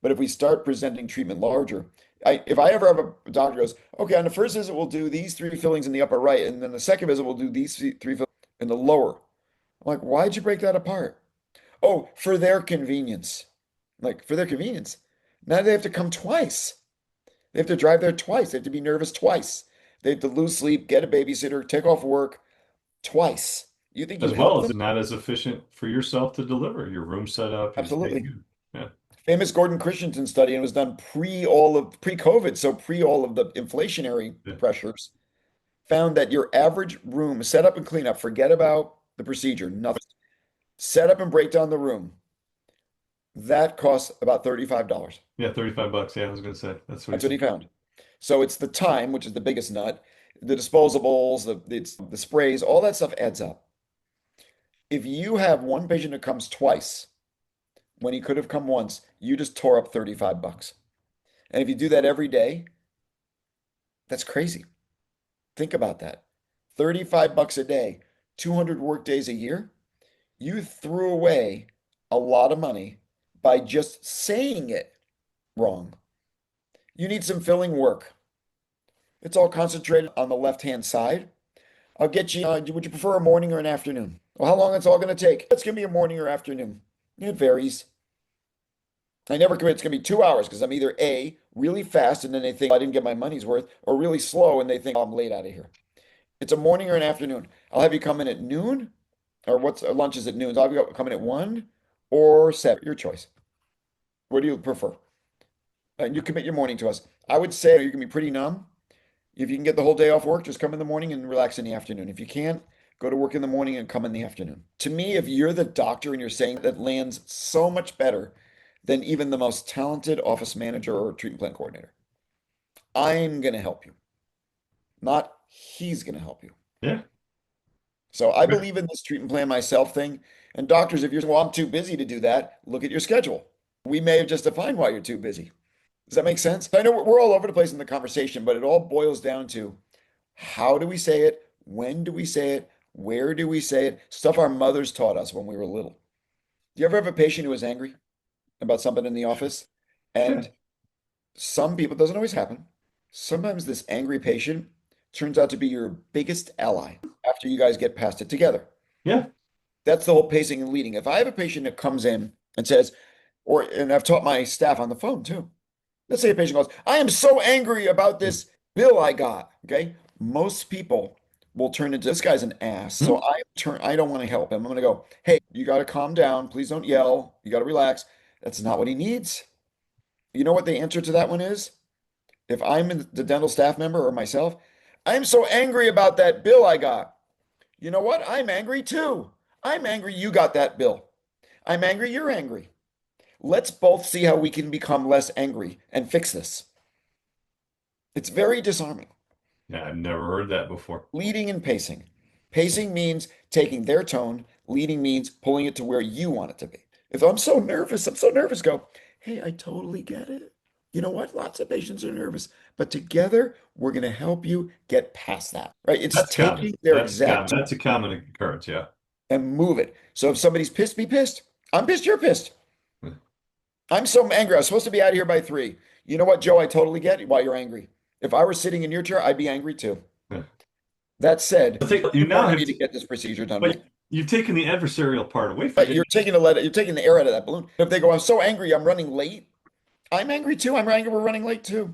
S4: But if we start presenting treatment larger, if I ever have a doctor goes, okay, on the first visit, we'll do these 3 fillings in the upper right. And then the second visit, we'll do these 3 fillings in the lower. I'm like, why'd you break that apart? Oh, for their convenience. Like, for their convenience. Now they have to come twice. They have to drive there twice. They have to be nervous twice. They have to lose sleep, get a babysitter, take off work twice. You think
S3: As
S4: you've
S3: well
S4: helped
S3: as
S4: them?
S3: not as efficient for yourself to deliver your room set up, your
S4: Absolutely.
S3: thing. Yeah.
S4: Famous Gordon Christensen study, and it was done pre-COVID, so pre all of the inflationary
S3: Yeah.
S4: pressures, found that your average room setup and cleanup, forget about the procedure, nothing. Set up and break down the room, that costs about $35.
S3: Yeah, 35 bucks. Yeah, I was gonna say. That's what he
S4: That's what he
S3: said.
S4: found. So it's the time, which is the biggest nut, the disposables, the sprays, all that stuff adds up. If you have one patient that comes twice when he could have come once, you just tore up 35 bucks. And if you do that every day, that's crazy. Think about that. 35 bucks a day, 200 work days a year. You threw away a lot of money by just saying it wrong. You need some filling work. It's all concentrated on the left-hand side. I'll get you, would you prefer a morning or an afternoon? Well, how long it's all going to take? It's going to be a morning or afternoon. It varies. I never commit it's going to be 2 hours because I'm either A, really fast and then they think I didn't get my money's worth, or really slow and they think oh, I'm late out of here. It's a morning or an afternoon. I'll have you come in at noon, or what's lunch is at noon. So I'll have you come in at 1 or 7. Your choice. What do you prefer? And you commit your morning to us. I would say you can be pretty numb. If you can get the whole day off work, just come in the morning and relax in the afternoon. If you can't, go to work in the morning and come in the afternoon. To me, if you're the doctor and you're saying that lands so much better than even the most talented office manager or treatment plan coordinator. I'm going to help you, not he's going to help you.
S3: Yeah.
S4: So I believe in this treatment plan myself thing. And doctors, if you're, well, I'm too busy to do that, look at your schedule. We may have just defined why you're too busy. Does that make sense? I know we're all over the place in the conversation, but it all boils down to how do we say it? When do we say it? Where do we say it? Stuff our mothers taught us when we were little. Do you ever have a patient who was angry about something in the office?
S3: Yeah.
S4: And some people, it doesn't always happen. Sometimes this angry patient turns out to be your biggest ally after you guys get past it together.
S3: Yeah.
S4: That's the whole pacing and leading. If I have a patient that comes in and says, and I've taught my staff on the phone too. Let's say a patient goes, I am so angry about this bill I got. Okay. Most people will turn into this guy's an ass. So
S3: Mhm.
S4: I don't want to help him. I'm going to go, hey, you got to calm down. Please don't yell. You got to relax. That's not what he needs. You know what the answer to that one is? If I'm the dental staff member or myself, I'm so angry about that bill I got. You know what? I'm angry too. I'm angry you got that bill. I'm angry you're angry. Let's both see how we can become less angry and fix this. It's very disarming.
S3: Yeah, I've never heard that before.
S4: Leading and pacing. Pacing means taking their tone. Leading means pulling it to where you want it to be. If I'm so nervous, go, hey, I totally get it. You know what? Lots of patients are nervous, but together we're going to help you get past that, right? It's
S3: That's common.
S4: taking their
S3: That's common.
S4: exact
S3: That's a common occurrence. Yeah.
S4: and move it. So if somebody's pissed, be pissed. I'm pissed, you're pissed. I'm so angry. I was supposed to be out of here by 3. You know what, Joe? I totally get why you're angry. If I were sitting in your chair, I'd be angry too.
S3: Yeah.
S4: That said,
S3: I think you
S4: you
S3: now
S4: wanted
S3: have,
S4: me to get this procedure done,
S3: but
S4: right?
S3: you've taken the adversarial part away from
S4: But
S3: it.
S4: you're taking the air out of that balloon. If they go, I'm so angry, I'm running late. I'm angry too. I'm angry. We're running late too.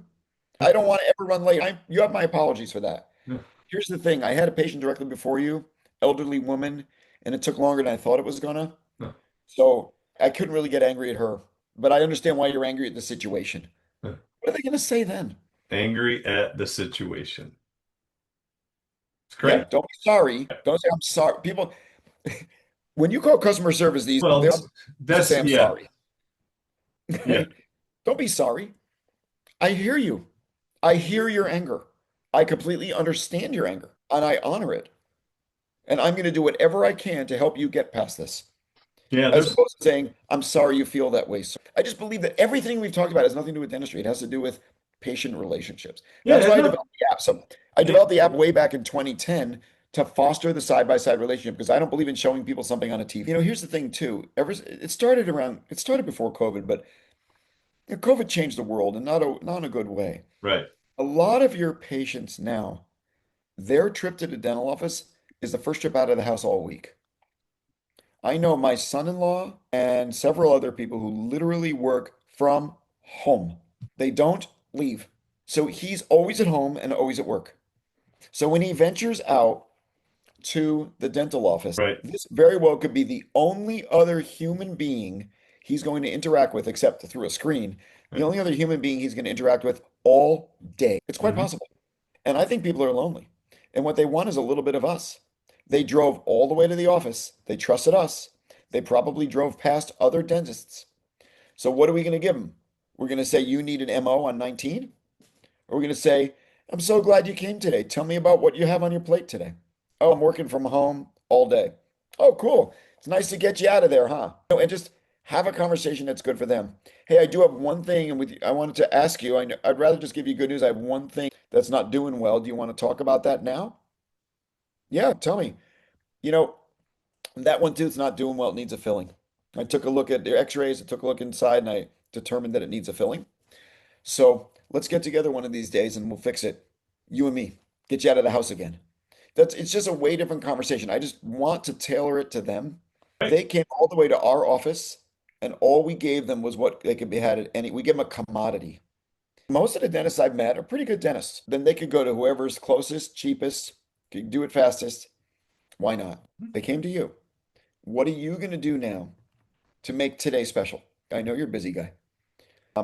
S4: I don't want to ever run late. You have my apologies for that.
S3: Yeah.
S4: Here's the thing. I had a patient directly before you, elderly woman, and it took longer than I thought it was gonna.
S3: Yeah.
S4: So I couldn't really get angry at her, but I understand why you're angry at the situation.
S3: Yeah.
S4: What are they gonna say then?
S3: Angry at the situation. It's
S4: Yeah,
S3: great.
S4: don't be sorry. Don't say I'm sorry. People, when you call customer service
S3: Well,
S4: they'll just
S3: that's
S4: say I'm
S3: yeah,
S4: sorry.
S3: yeah.
S4: Don't be sorry. I hear you. I hear your anger. I completely understand your anger and I honor it. And I'm going to do whatever I can to help you get past this.
S3: Yeah,
S4: As
S3: there's
S4: opposed to saying, I'm sorry you feel that way. So I just believe that everything we've talked about has nothing to do with dentistry. It has to do with patient relationships.
S3: yeah,
S4: That's
S3: it
S4: why I
S3: has
S4: developed the app. So I developed the app way back in 2010 to foster the side-by-side relationship because I don't believe in showing people something on a TV. Here's the thing too. It started before COVID, but COVID changed the world and not in a good way.
S3: right.
S4: A lot of your patients now, their trip to the dental office is the first trip out of the house all week. I know my son-in-law and several other people who literally work from home. They don't leave. So he's always at home and always at work. So when he ventures out to the dental office.
S3: Right.
S4: This very well could be the only other human being he's going to interact with, except through a screen, the
S3: Right.
S4: only other human being he's going to interact with all day. It's quite
S3: Mhm.
S4: possible. And I think people are lonely. And what they want is a little bit of us. They drove all the way to the office. They trusted us. They probably drove past other dentists. So what are we going to give them? We're going to say you need an MO on 19? Or we're going to say, I'm so glad you came today. Tell me about what you have on your plate today. Oh, I'm working from home all day. Oh, cool. It's nice to get you out of there, huh? And just have a conversation that's good for them. Hey, I do have one thing, and I wanted to ask you. I'd rather just give you good news. I have one thing that's not doing well. Do you want to talk about that now? Yeah, tell me. You know, that one tooth's not doing well. It needs a filling. I took a look at the x-rays. I took a look inside, and I determined that it needs a filling. So let's get together one of these days and we'll fix it. You and me. Get you out of the house again. It's just a way different conversation. I just want to tailor it to them.
S3: Right.
S4: They came all the way to our office and all we gave them was what they could be had at any, we give them a commodity. Most of the dentists I've met are pretty good dentists. Then they could go to whoever's closest, cheapest, could do it fastest. Why not? They came to you. What are you going to do now to make today special? I know you're a busy guy.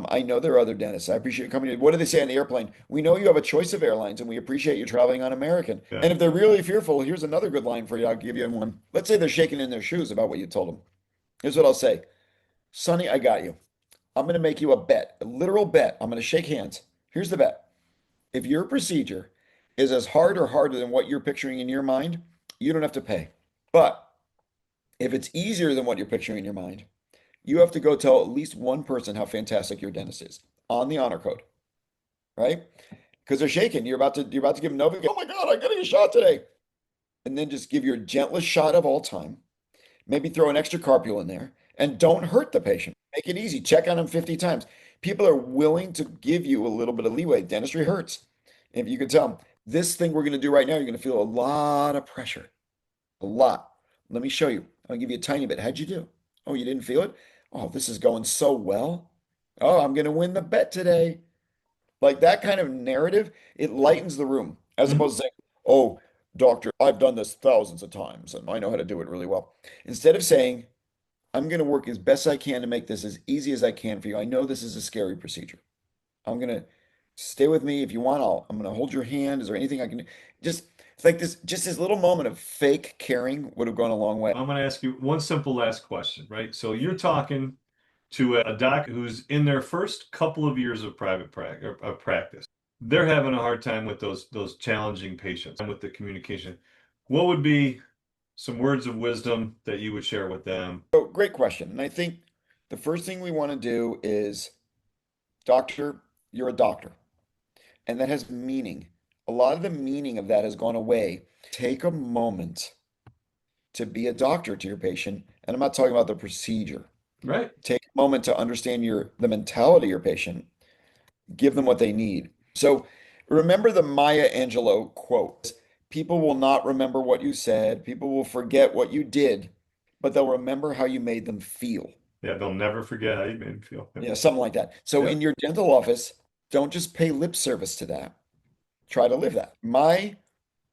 S4: I know there are other dentists. I appreciate you coming in. What do they say on the airplane? We know you have a choice of airlines and we appreciate you traveling on American.
S3: Yeah.
S4: And if they're really fearful, here's another good line for you. I'll give you one. Let's say they're shaking in their shoes about what you told them. Here's what I'll say. Sonny, I got you. I'm going to make you a bet, a literal bet. I'm going to shake hands. Here's the bet. If your procedure is as hard or harder than what you're picturing in your mind, you don't have to pay. But if it's easier than what you're picturing in your mind, you have to go tell at least one person how fantastic your dentist is on the honor code, right? Because they're shaking. You're about to give them Novic. Oh my God, I'm getting a shot today. And then just give your gentlest shot of all time. Maybe throw an extra carpule in there and don't hurt the patient. Make it easy. Check on them 50 times. People are willing to give you a little bit of leeway. Dentistry hurts. If you could tell them, this thing we're going to do right now, you're going to feel a lot of pressure. A lot. Let me show you. I'll give you a tiny bit. How'd you do? Oh, you didn't feel it? Oh, this is going so well. Oh, I'm going to win the bet today. Like that kind of narrative, it lightens the room as
S3: Mhm.
S4: opposed to saying, oh, doctor, I've done this thousands of times and I know how to do it really well. Instead of saying, I'm going to work as best I can to make this as easy as I can for you. I know this is a scary procedure. I'm going to stay with me if you want. I'm going to hold your hand. Is there anything I can do? Just it's like this, just this little moment of fake caring would have gone a long way.
S3: I'm going to ask you one simple last question, right? So you're talking to a doc who's in their first couple of years of practice. They're having a hard time with those challenging patients and with the communication. What would be some words of wisdom that you would share with them?
S4: So, great question. And I think the first thing we want to do is, doctor, you're a doctor. And that has meaning. A lot of the meaning of that has gone away. Take a moment to be a doctor to your patient. And I'm not talking about the procedure.
S3: Right.
S4: Take a moment to understand the mentality of your patient. Give them what they need. So remember the Maya Angelou quote. People will not remember what you said. People will forget what you did, but they'll remember how you made them feel.
S3: Yeah, they'll never forget how you made them feel.
S4: Yeah, something like that. So
S3: Yeah.
S4: in your dental office, don't just pay lip service to that. Try to live that. My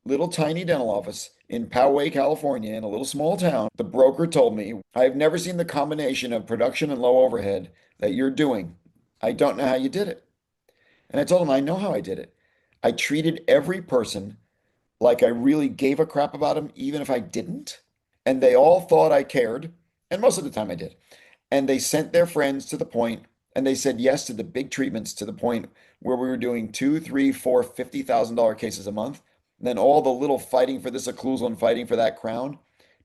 S4: little tiny dental office in Poway, California, in a little small town, the broker told me, I've never seen the combination of production and low overhead that you're doing. I don't know how you did it. And I told him, I know how I did it. I treated every person like I really gave a crap about them, even if I didn't. And they all thought I cared. And most of the time I did. And they sent their friends to the point, and they said yes to the big treatments to the point where we were doing two, three, four, $50,000 cases a month. And then all the little fighting for this occlusal and fighting for that crown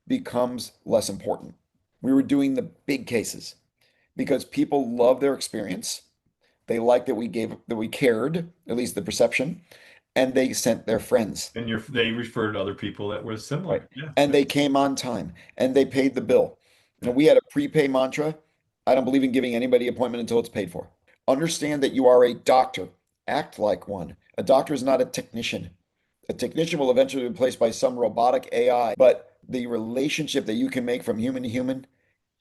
S4: becomes less important. We were doing the big cases because people love their experience. They liked that we cared, at least the perception, and they sent their friends.
S3: And they referred to other people that were similar.
S4: Right.
S3: Yeah.
S4: And they came on time and they paid the bill. And we had a prepay mantra. I don't believe in giving anybody an appointment until it's paid for. Understand that you are a doctor. Act like one. A doctor is not a technician. A technician will eventually be replaced by some robotic AI, but the relationship that you can make from human to human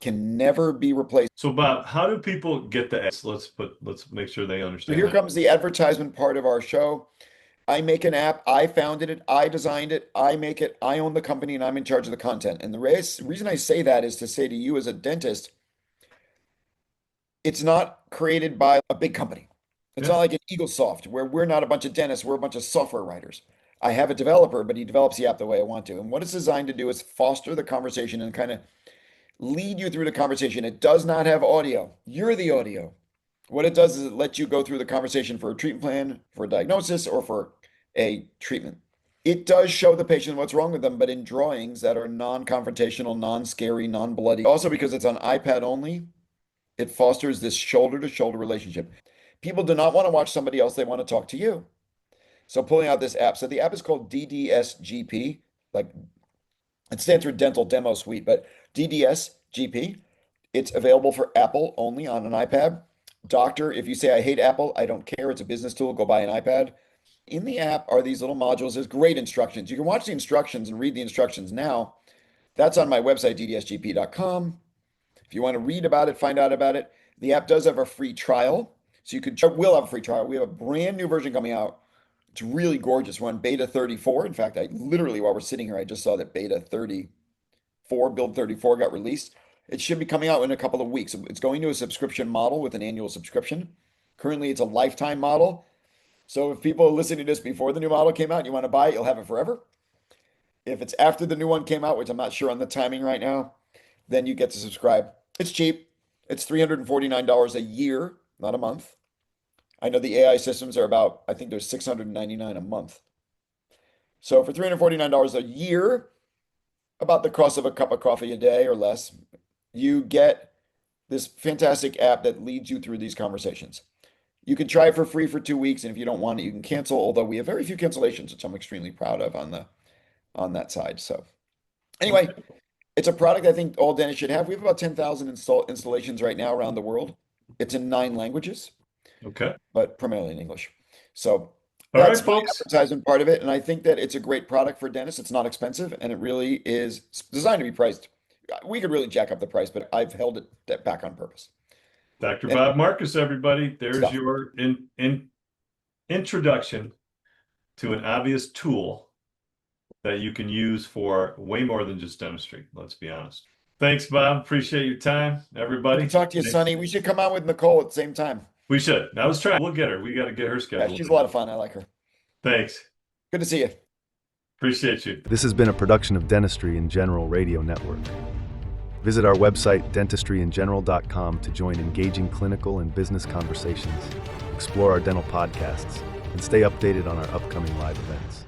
S4: can never be replaced.
S3: So Bob, how do people get the ads? Let's make sure they
S4: So
S3: understand
S4: here
S3: that.
S4: comes the advertisement part of our show. I make an app, I founded it, I designed it, I make it, I own the company, and I'm in charge of the content. And the reason I say that is to say to you as a dentist, it's not created by a big company. It's
S3: Yeah.
S4: not like an EagleSoft where we're not a bunch of dentists, we're a bunch of software writers. I have a developer, but he develops the app the way I want to. And what it's designed to do is foster the conversation and kind of lead you through the conversation. It does not have audio. You're the audio. What it does is it lets you go through the conversation for a treatment plan, for a diagnosis, or for a treatment. It does show the patient what's wrong with them, but in drawings that are non-confrontational, non-scary, non-bloody. Also, because it's on iPad only, it fosters this shoulder-to-shoulder relationship. People do not want to watch somebody else, they want to talk to you. So pulling out this app. So the app is called DDSGP, like it stands for Dental Demo Suite, but DDSGP. It's available for Apple only on an iPad. Doctor, if you say, I hate Apple, I don't care. It's a business tool. Go buy an iPad. In the app are these little modules. There's great instructions. You can watch the instructions and read the instructions now. That's on my website, ddsgp.com. If you want to read about it, find out about it. The app does have a free trial. So we'll have a free trial. We have a brand new version coming out. It's really gorgeous. We're on beta 34. In fact, I literally, while we're sitting here, I just saw that beta 34, build 34 got released. It should be coming out in a couple of weeks. It's going to a subscription model with an annual subscription. Currently, it's a lifetime model. So if people are listening to this before the new model came out and you want to buy it, you'll have it forever. If it's after the new one came out, which I'm not sure on the timing right now, then you get to subscribe. It's cheap. It's $349 a year, not a month. I know the AI systems are about, I think there's $699 a month. So for $349 a year, about the cost of a cup of coffee a day or less, you get this fantastic app that leads you through these conversations. You can try it for free for 2 weeks, and if you don't want it, you can cancel, although we have very few cancellations, which I'm extremely proud of on that side. So anyway, it's a product I think all dentists should have. We have about 10,000 installations right now around the world. It's in 9 languages.
S3: Okay.
S4: But primarily in English. So
S3: All right,
S4: that's the
S3: folks.
S4: advertisement part of it. And I think that it's a great product for dentists. It's not expensive, and it really is designed to be priced. We could really jack up the price, but I've held it back on purpose.
S3: Dr.
S4: And-
S3: Bob Marcus, everybody. There's
S4: Stuff.
S3: your introduction to an obvious tool that you can use for way more than just dentistry. Let's be honest. Thanks, Bob. Appreciate your time, everybody.
S4: Good to talk to you, Sonny. We should come out with Nicole at the same time.
S3: We should. I was trying. We'll get her. We got to get her
S4: Yeah,
S3: scheduled.
S4: she's a lot of fun. I like her.
S3: Thanks.
S4: Good to see you.
S3: Appreciate you.
S2: This has been a production of Dentistry in General Radio Network. Visit our website, dentistryingeneral.com, to join engaging clinical and business conversations, explore our dental podcasts, and stay updated on our upcoming live events.